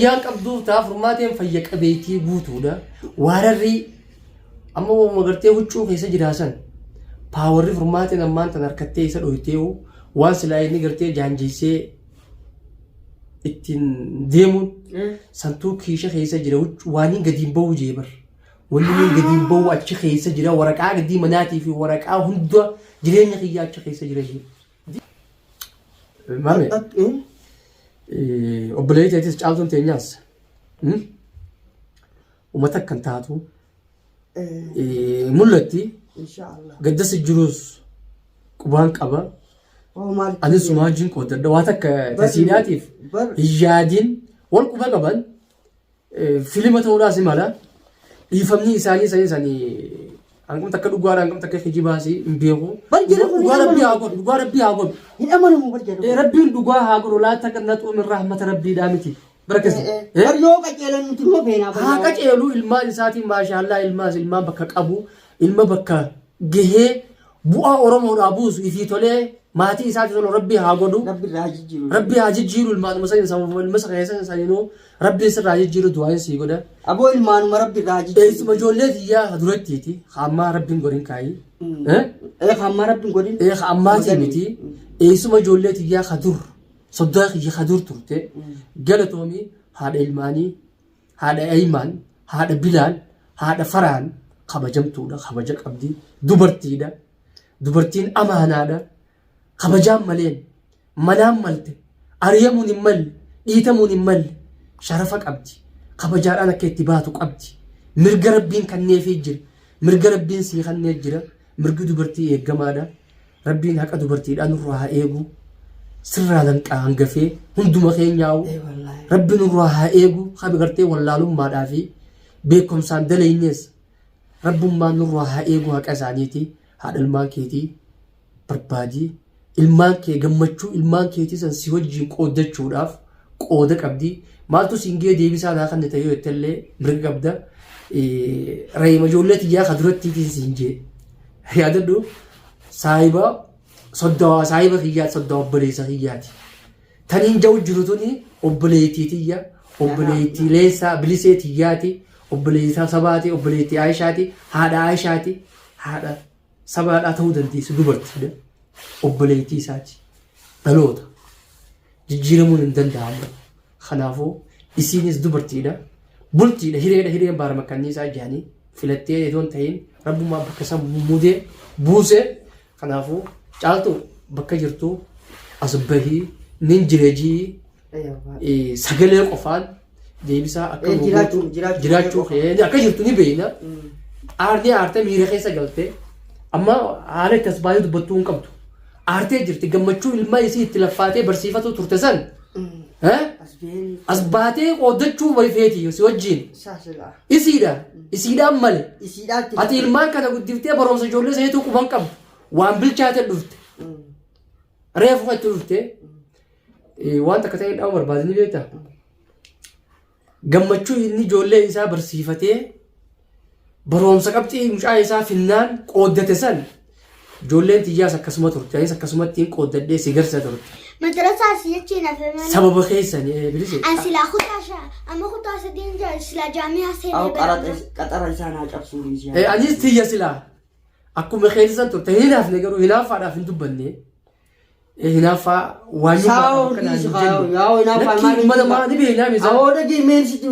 يان قبضو تافرماتين فيك بيتي بوتودا وارري أما وما قرتيه وتشوف يسجل جراسن باوري فرماتين أما أنت نركتيه يسدويتيو وانس لا ينقرتيه جانجيسي ittiin deemuun santuu kiisha keessa jira waan gadiin bahu jeebar wanni gadiin bahu achi keessa jira waraqaa gadii manaatii fi waraqaa hunda jireenya kiyyaa achi keessa jira maame obboleettiitis caaltuun teenyaas uummata kan taatu mul'atti gaddas jirus qubaan qaba أنا سماجين كود دواتك تسيناتي يجادين والكوبا كمان فيلم تقول لازم على يفهمني إنساني أنكم تكلوا جوارا أنكم تكلوا خجيباسي بيهو جوارا بيهاقول إن أمانه مبرجله ربي الدعاء هاقول ولا تكنت من رحمة ربي دامتي بركز بريوك أجيلن نتلو بينا هاك أجيلو الماء إنساتي ما شاء الله الماء بكك أبو الماء بكك جه بوا أورمو أبوس يفيتولي ماتي إساتي سنو ربي هاقولو ربي هاججيرو الماء مساين سامو المسخ يسان سانينو ربي سر هاججيرو دعاء سيقودا أبو الماء مربي هاججيرو إيس مجولة هي هدرتيتي خاما ربي نقولين كاي خاما ربي نقولين خاما تيمتي إيس مجولة هي خدور صدق هي خدور ترتي قالتومي هذا الماني هذا أيمان هذا بلال هذا فران خبجمتودا خبجك أبدي دبرتين أمانة خبجام ملين منام ملت أريمون مل إيتمون مل شرفك أبدي خبجار أنا كاتباتك أبدي مرق ربين كان نيفجر مرق ربين سيخان نيجر مرق دبرتي الجمادة ربين هك دبرتي لأن روها إيجو سر لنك أنقفي هندو مخين ياو ربين روها إيجو خبرتي والله لهم ما دافي بيكم ساندلينيس رب ما نروها إيجو هك أزانيتي هذا الماكيتي بربادي الماكي جمّتشو الماكي تيسان سيوجين قودة شوراف قودة كبدي مالتو سينجي دي بيسا ناخن نتايو يتلي برق كبدا رأي مجولة يا خدرت تيتي سينجي هذا دو سايبا سايبا خيات صدّا بليسا خياتي تانين جو جروتوني وبليتي تيا وبليتي ليسا بليسي تياتي وبليتي سباتي وبليتي عايشاتي هذا عايشاتي هذا سبات أتودن تيس دبرت ده وبليتي ساتي بلوطة جيرمون ندل دامه خنافو إسينيس دبرتي ده بلتي ده هيرين بار مكاني ساجاني فلتي يدون تين رب ما بكسم مودي بوسه خنافو جالتو بكجرتو أصبحي نينجريجي سجله قفال ديبسا أكل جراتو خير أكجرتو نبينا أرتي ميري خيسا قلتي أما على تسبايد بتون كمتو أرتي جرتي جمّتشو الماء يصير تلفاتي برسيفتو ترتزن ها أسباتي قدتشو ويفيتي يسوجين يسيدا مال هاتي الماء كذا قديفتي بروس جولة سيتو كمان كم وامبل شاتل دفت ريف وقت دفت وانت كتير أمر بعدين بيتا جمّتشو إني جولة إنسا برسيفتي بروم سكبتي مش عايزة فنان قدة سن جولين تيجي سكسمة ترت يعني سكسمة تين قدة دي سيجر سدرت مدرسة سيتشينا في مالي سبب خيسة يعني بليش أسلا خطاشة أما خطاشة دين جا أسلا جامعة سيني أو قطر لسانا عجب سوري إيه أنيس تيجي سلا أكو مخيل سن ترت هنا في نجارو هنا فارا في دبني هنا فا وانيو ما نبي هنا ميزان أو ده جي مين سيتو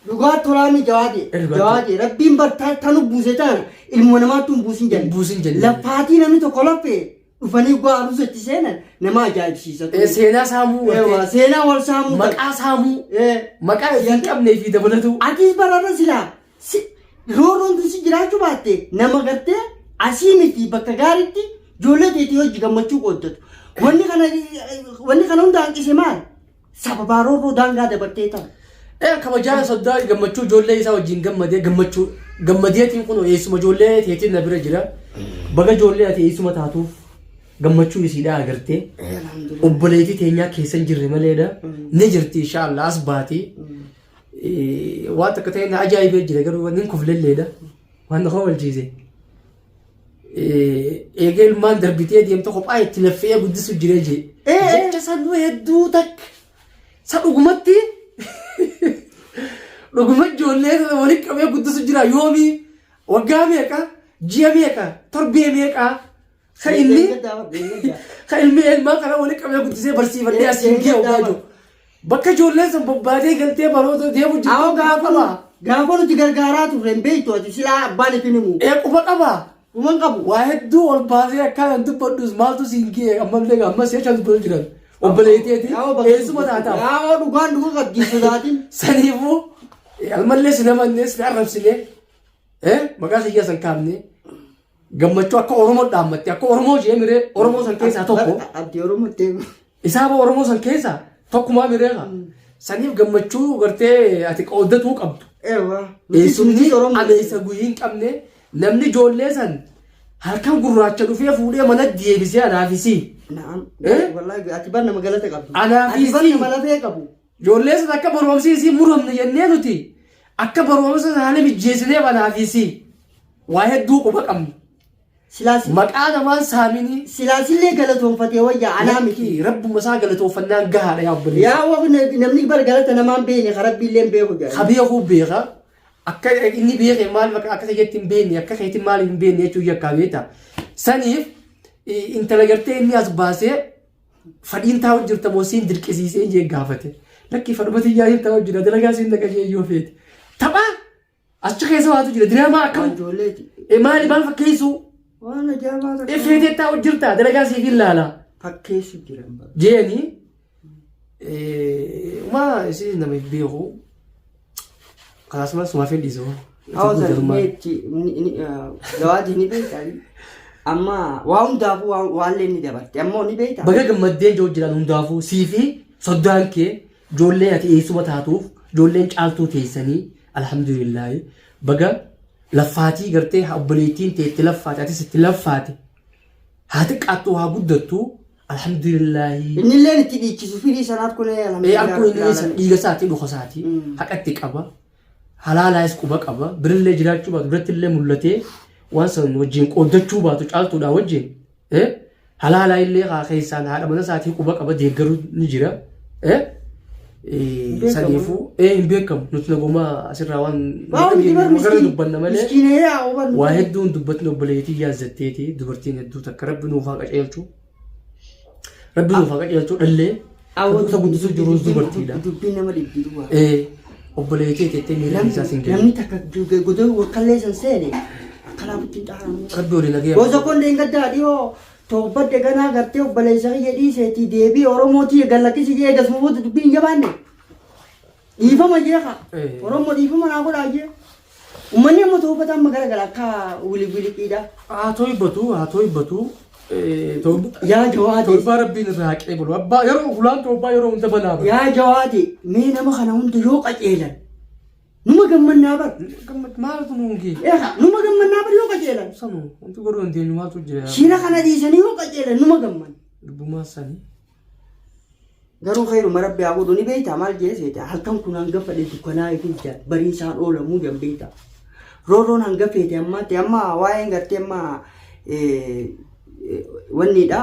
لغات ترامي جوادي ربين برتا تانو بوزتان المناماتون بوسين جن لفاتي نمي تو كولابي وفني قا أروس تسينا نما جايب سيسة سينا سامو سينا والسامو مكا سامو مكا ينكب نيفي دبلتو أكيد برا سلا رورون تسي جراجو باتي نما قرتي أسيمتي بكغارتي جولة تيتيو جغمچو قدت واني كانون دانكي سيمان سببا رورو دانغا دبتيتا كمجال صدق جمّتشو جولة يساو جين جمّدية تيمكونو يسمى جولة تيتين نبرة جرا بقى جولة تيسمى تاتو جمّتشو يسيدا أغرتي وبليتي تينيا كيسن جري مليدا نجرتي إن شاء الله أصباتي واتكتين عجائب جرا قالوا ننكف لليدا وانا هو الجيزي إيجل ما دربتي ديم تخب أي تلفيه بدسو جريجي جت سنو هدوتك Sadhugumatti dhuguma ijoollee waliin qabee guddisu jira yoomii waggaa meeqa ji'a meeqa torbee meeqa kan ilmi elmaa kana waliin qabee guddisee barsiifadhee asiin gee ogaaju bakka ijoolleen san bobbaatee galtee baroota deemu jirtu gaafa nuti gargaaraa turre hin beektu ati silaa abbaan itti himu quba qaba quban qabu waa hedduu ol baasee akkaan dubbadhus maaltu siin gee ammallee ammas jecha dubbatu jiran obboleetteeti eessuma taataaf yaa dhugaan dhuga qabdiisu taatiin saniifuu almallee si namannee si arrabsinee maqaa siyyaa san kaafne gammachuu akka Oromoo dhaammatte akka Oromoo jee miree Oromoo san keessaa tokko abdii Oromoo ta'e isaaba Oromoo san keessaa tokkumaa mireeqa saniif gammachuu gartee ati qooddatuu qabdu eessumni ameessa guyii hin qabne namni ijoollee san halkan gurraacha dhufee fuudhee mana deebisee anaafisii wallahi ati banna magaalata qabdu anaafisii banna malafee qabu ijoollee san akka barumsiisii muramne jennee nuti akka barumsa isaanii mijjeessinee banaafisii waa hedduu quba qabnu silaasi maqaa namaan saamini silaasillee galatoonfatee wayyaa anaa miti rabbuma isaa galatoonfannaan gahaadha yaa obboleessa yaa waan namni bar galata namaan beekne karabbiillee beeku jaa kabeeku beeka akka inni beeke maal akka keetti hin beekne akka keetti maal hin beekne jechuu yakkaa beeta saniif intala gartee inni as baasee fadhiin taa'u jirta moosiin dirqisiisee jee gaafate lakki fadhumati yaa'in taa'u jira dalagaa siin naqajee yoo feete tapha achi keessa waatu jira diraamaa akkam maali maal fakkeessu waan ajaa'ibaa ta'e feetee taa'u jirta dalagaa siif ilaala fakkeessu jiran jeeni maa isin nama beeku kalaasumas maaf hedhiisu hawaasan neetti gawaati ni beektaa amma waa hundaafuu waallee ni dabarte ammoo ni beektaa baga gammaddeen joo jiran hundaafuu siifi soddaan kee ijoollee ati eessuma taatuuf ijoolleen caaltuu teessanii alhamdulillaahi baga laffaatii gartee obboleettiin teetti laffaate atis itti laffaate haa xiqqaattuu haa guddattuu alhamdulillaahi innilleen itti dhiichisu firii sanaaf kunee akkuma inni san dhiiga isaatii dhuka isaatii haqatti qaba halaalaayis quba qaba birillee jiraachuu baatu birattillee mul'atee waan san wajjin qooddachuu baatu caaltuudhaa wajjin halaalaa illee haa keessaan haadha mana isaatii quba qaba deeggaruu ni jira saniifuu hin beekamu nuti nagumaa asirraa waan magara dubbanna malee waa hedduun dubbatni obboleettii yaazatteeti dubartiin hedduu takka rabbi nuuf haa qaceelchu rabbi nuuf haa qaceelchu dhallee kuusa guddisuu jiruus dubartiidha dubbii nama dhibbiidhu obboleettii teettee miira isaa sin kennu namni takka godoo wakkallee san seene akkanaa buttiin dhaaramu rabbi olii nagee gosa kollee gaddaa dhiyoo tobbadde ganaa gartee obboleessa kiyya dhiiseetii deebii oromootii gallakkisi jee gasmuutu dubbiin jabaanne dhiifama jeeqa oromoo dhiifama naa godhaa jee ummanni amma tobbataan magara gala akka wiliqiidha haa tobbatu yaa jawaate torbaa rabbiin irraa haqee bulu abbaa yeroo gulaan tobbaa yeroo hunda banaaba yaa jawaate mee nama kana hunda yoo qaceelan numa gammannaa bar maaltu nuungi numa gammannaa bar yoo qaceelan sanu wanti godhu hin teenyu maaltu jira shira kana dhiisanii yoo qaceelan numa gamman lubbumaa sanii garuu khayruma rabbi haa godhu ni beeyta maal jeeseeta halkan kun hanga fadhe dukkanaa ifilcha barii isaan oolamuu jambeeta rooroon hanga feete ammaatti amma waa'een gartee amma wanniidha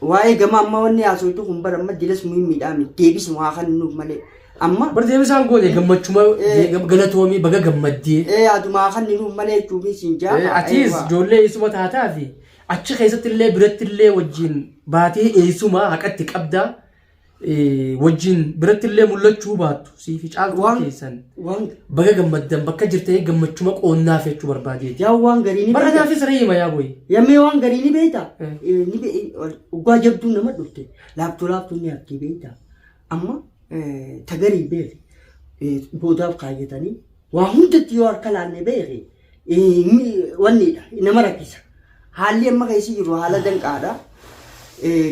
waa'ee gama amma wanni haasoitu kun bara amma dilas muhimmiidhaa mi deebisuma haa kan nuuf malee amma bar deebisaan goone gammachuma galatoomii baga gammaddee adumaa kan nuuf malee jechuufi siin jaa atiis ijoollee eessuma taataa fi achi keessatti illee biratti illee wajjin baatee eessuma haqatti qabdaa wajjin biratti illee mul'achuu baattu siifi caaltuu keessan baga gammaddan bakka jirtee gammachuma qoonnaaf jechuu barbaadeeti yaa waan garii ni bara naafis reeyima yaa boy yammee waan garii ni beeyta ugaa jabduu nama dhufte laaptuu ni harkii beeyta amma tagarii beeke boodaaf kaayyatanii waa hundatti yoo harka laanne beeke wanniidha nama rakkisa haalli amma keessi jiru haala danqaadha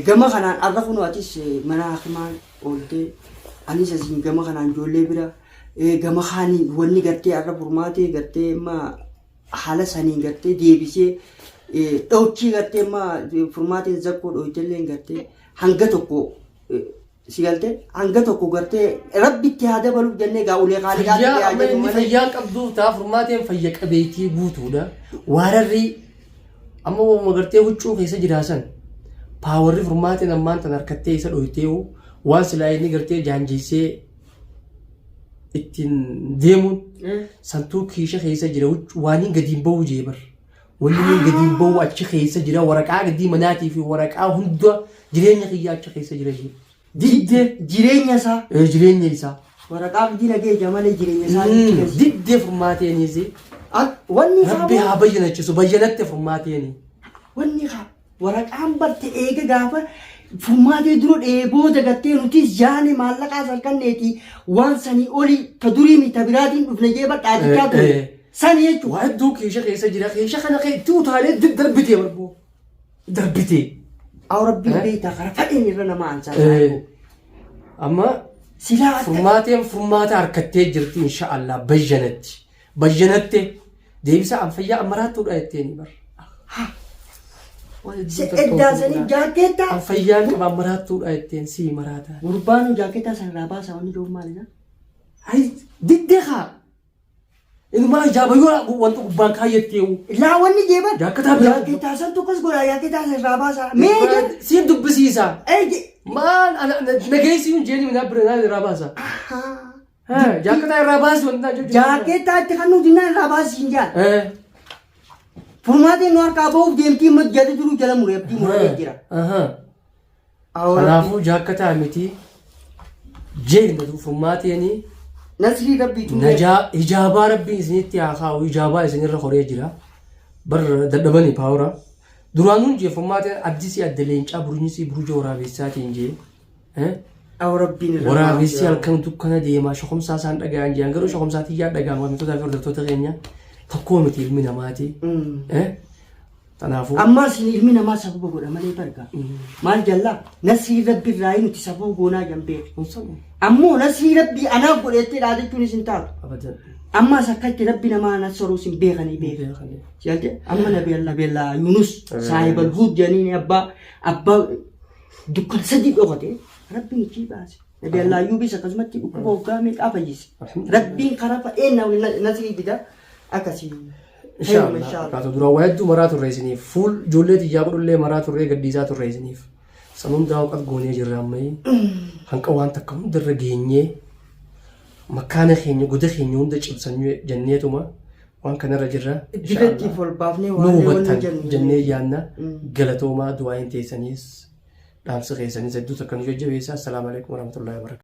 gama kanaan arra kun atis mana hakimaan oolte anis asin gama kanaan ijoollee bira gama kaanii wanni gartee arra furmaatee gartee amma haala saniin gartee deebisee dhawchii gartee amma furmaateen zakkoo dhooytellee gartee hanga tokko si galtee hanga tokko gartee rabbitti haa dabaluuf jennee gaa ulee qaalii qaalii fayyaa qabduuf taa furmaateen fayya qabeetii guutuudha waararri amma gartee huccuu keessa jiraasan paawarri furmaatiin ammaan tan harkattee isa dhoyteewu waan silaa inni gartee jaanjisee ittiin deemuun santuu kiisha keessa jira waan hin gadiin bahu jeebar wanni hin gadiin bahu achi keessa jira waraqaa gadii manaatii fi waraqaa hunda jireenya kiyyaa achi keessa jira diddee jireenya isaa waraqaa bidii nagee jamalee jireenya isaa diddee furmaateenis wanni rabbi haa bayyanachisu bayyanatte furmaateeni wanni waraqaan barte eega gaafa furmaatee dura dheebooda gattee nuti jaane maallaqaa salkanneeti waan sanii oli ta durii mita biraatiin dhufne jee badhaatichaa ture sani jechuudha. Waa hedduu keesha keessa jira keesha kana itti utaalee darbitee barboo darbitee. Aw rabbiin beektaa kara fadheen irra nama ansaa. Amma silaa furmaata harkattee jirti inshaallah bayyanatte deebisa anfayyaa amaraattuudha jetteeni bar. Eddaa sanii jaakeetta. Anfayyaan qaba amaraattuudha jetteen si maraata. Gurbaanu jaakeetta sanarraa baasa wanni doofu maalidha? Ay diddee haa. Inumaa jaabayyoo wanta gubbaan kaayyattee laa wanni jeeban jaaketaa san tokkos godha jaaketaa sanarraa baasa. Mee siin dubbisiisa. Maan nageessi hin jeeni minaa bira naa irraa baasa. Jaaketaa irraa baasi wanta jechuudha. Jaaketaa itti kan nuti naa irraa baasi hin jaan. Furmaatiin nu harkaa bahuuf deemtii jala jiru jala mureeftii muree jira. Kanaafuu jaaketaa miti jeegnatu furmaateenii. Nasrii rabbiitu hijaabaa rabbiin isinitti haa kaa'u hijaabaa isinirra horee jira bar dadhabanii paawura duraanuun jee furmaatiin addisii adda leencaa burunyisii buruja waraabessaatiin jee waraabessi halkan dukkana deemaa shokomsaa isaan dhaga'an jee garuu shokomsaatii yaa dhaga'an wantoota fi hordoftoota keenya tokkoo miti ilmi namaati. Kanaafuu amma isin ilmi namaa sababa godha malee barga maal jallaa nasrii rabbi irraa nuti sababa goonaa jambeef ammoo nasrii rabbi anaaf godhettee dhaadachuun isin taatu ammaas akkatti rabbi namaa nasoruu isin beekanii beekanii amma nabi Allah Yunus saahibal huud janiin abbaa dukkana sadii dhokote rabbiin ichi baase nabi Allah Ayyuubis akkasumatti dhukkuba waggaa meeqaa fayyise rabbiin karaa fa'ee nasrii dida akkasii. Inshallah. Kaatu dura wayaddu maraatu reesiniif fuul ijoollee xiyyaa godhullee maraatu ree gaddiisaa turre isiniif. Sanuun daawuu qab goonee jirra ammayii. Hanqa waan takka hundarra geenyee makkaana keenya goda keenya hunda cibsannee jenneetuma waan kanarra jirra. Dibattiif ol baafnee waan nu hubattan jennee yaanna galatoomaa du'aa hin teessaniis dhaamsa keessanis hedduu takka nu jajjabeessa. Assalaamu alaikum warahmatullahi wabarakatuh.